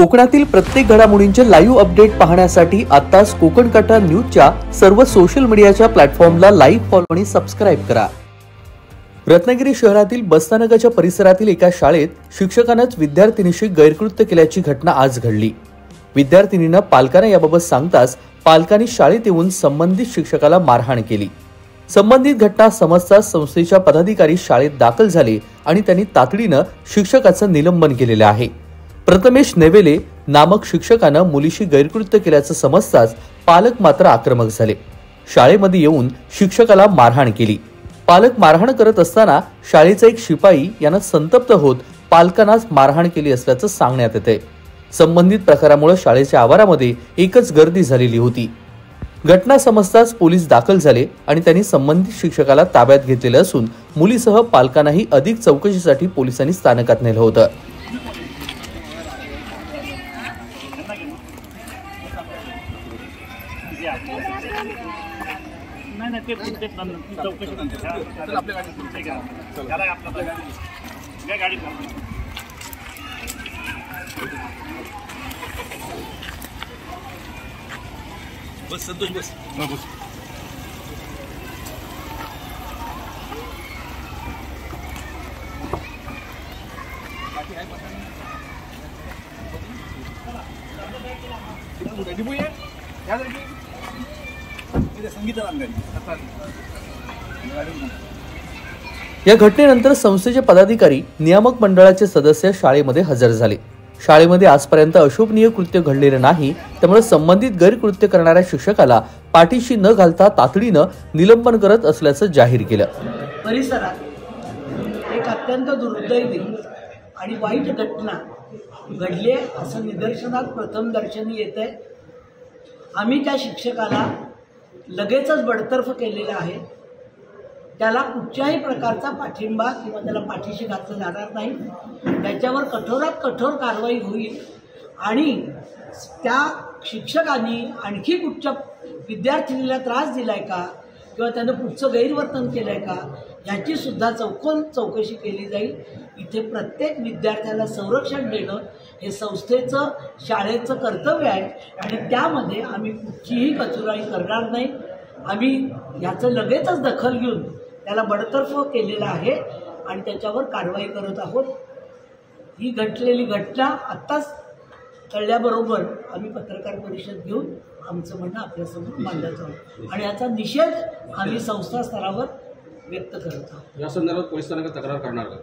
कोकणातील प्रत्येक घडामोडींचे लाईव्ह अपडेट पाहण्यासाठी आताच कोकण कटा न्यूजच्या सर्व सोशल मीडियाच्या प्लॅटफॉर्मला लाईक, फॉलो आणि सबस्क्राईब करा। रत्नागिरी शहरातील बसस्थानकाच्या परिसरातील एका शाळेत शिक्षकानंच विद्यार्थिनीशी गैरकृत्य केल्याची घटना आज घडली। विद्यार्थिनीनं पालकांना याबाबत सांगताच पालकांनी शाळेत येऊन संबंधित शिक्षकाला मारहाण केली। संबंधित घटना समजताच संस्थेच्या पदाधिकारी शाळेत दाखल झाले आणि त्यांनी तातडीनं शिक्षकाचं निलंबन केलेलं आहे। प्रथमेश नेवेले नामक शिक्षकानं मुलीशी गैरकृत्य केल्याचं समजताच पालक मात्र आक्रमक झाले। शाळेमध्ये येऊन शिक्षकाला मारहाण केली। पालक मारहाण करत असताना शाळेचा एक शिपाई यानं संतप्त होत पालकांनाच मारहाण केली असल्याचं सांगण्यात येतंय। संबंधित प्रकारामुळे शाळेच्या आवारामध्ये एकच गर्दी झालेली होती। घटना समजताच पोलीस दाखल झाले आणि त्यांनी संबंधित शिक्षकाला ताब्यात घेतलेलं असून मुलीसह पालकांनाही अधिक चौकशीसाठी पोलिसांनी स्थानकात नेलं होतं। बस संतोष बस बस या घटनेनंतर संस्थेचे पदाधिकारी, नियामक मंडळाचे सदस्य शाळेमध्ये हजर झाले। शाळेमध्ये आजपर्यंत अशोभनीय कृत्य घडलेलं नाही, त्यामुळे संबंधित गैरकृत्य करणाऱ्या शिक्षकाला पाठीशी न घालता तातडीनं निलंबन करत असल्याचं जाहीर केलं। परिसरात एक अत्यंत दुर्दैवी आणि वाईट घटना घडली असं निदर्शनात प्रथम दर्शनी येतंय। आम्ही त्या शिक्षकाला लगेचच बडतर्फ केलेलं आहे। त्याला कुठल्याही प्रकारचा पाठिंबा किंवा त्याला पाठीशी घातलं जाणार नाही। त्याच्यावर कठोरात कठोर कारवाई होईल आणि त्या शिक्षकांनी आणखी कुठच्या विद्यार्थिनीला त्रास दिलाय का किंवा त्यानं पुढचं गैरवर्तन केलंय का याची सुद्धा चौकशी केली जाईल। इथे प्रत्येक विद्यार्थ्याला संरक्षण देणं हे संस्थेचं, शाळेचं कर्तव्य आहे आणि त्यामध्ये आम्ही कुठचीही कचुराई करणार नाही। आम्ही याचं लगेचच दखल घेऊन त्याला बडतर्फ केलेलं आहे आणि त्याच्यावर कारवाई करत आहोत। ही घडलेली घटना आत्ताच कळल्याबरोबर आम्ही पत्रकार परिषद घेऊन आमचं म्हणणं आपल्यासमोर मांडत आहोत आणि याचा निषेध आम्ही संस्था स्तरावर व्यक्त करत आहोत। या संदर्भात पोलिसांना तक्रार करणार का?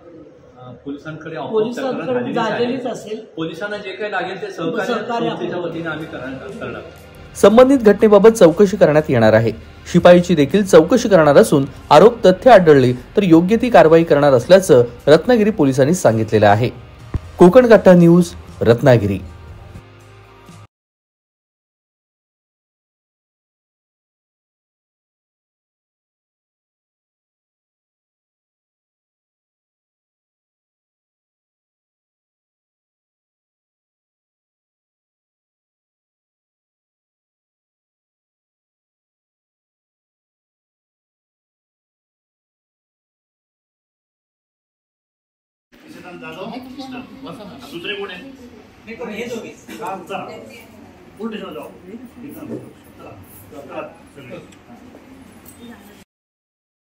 पोलिसांकडे झालेलीच असेल। पोलिसांना जे काही लागेल ते सहकार्याच्या वतीने आम्ही करणार। संबंधित घटनेबाबत चौकशी करण्यात येणार आहे। शिपाईची देखील चौकशी करणार असून आरोप तथ्य आढळले तर योग्य ती कारवाई करणार असल्याचं रत्नागिरी पोलिसांनी सांगितलेलं आहे। कोकण कटा न्यूज, रत्नागिरी। दूसरे कोण आहे? हे दोघे चला उलट जाऊ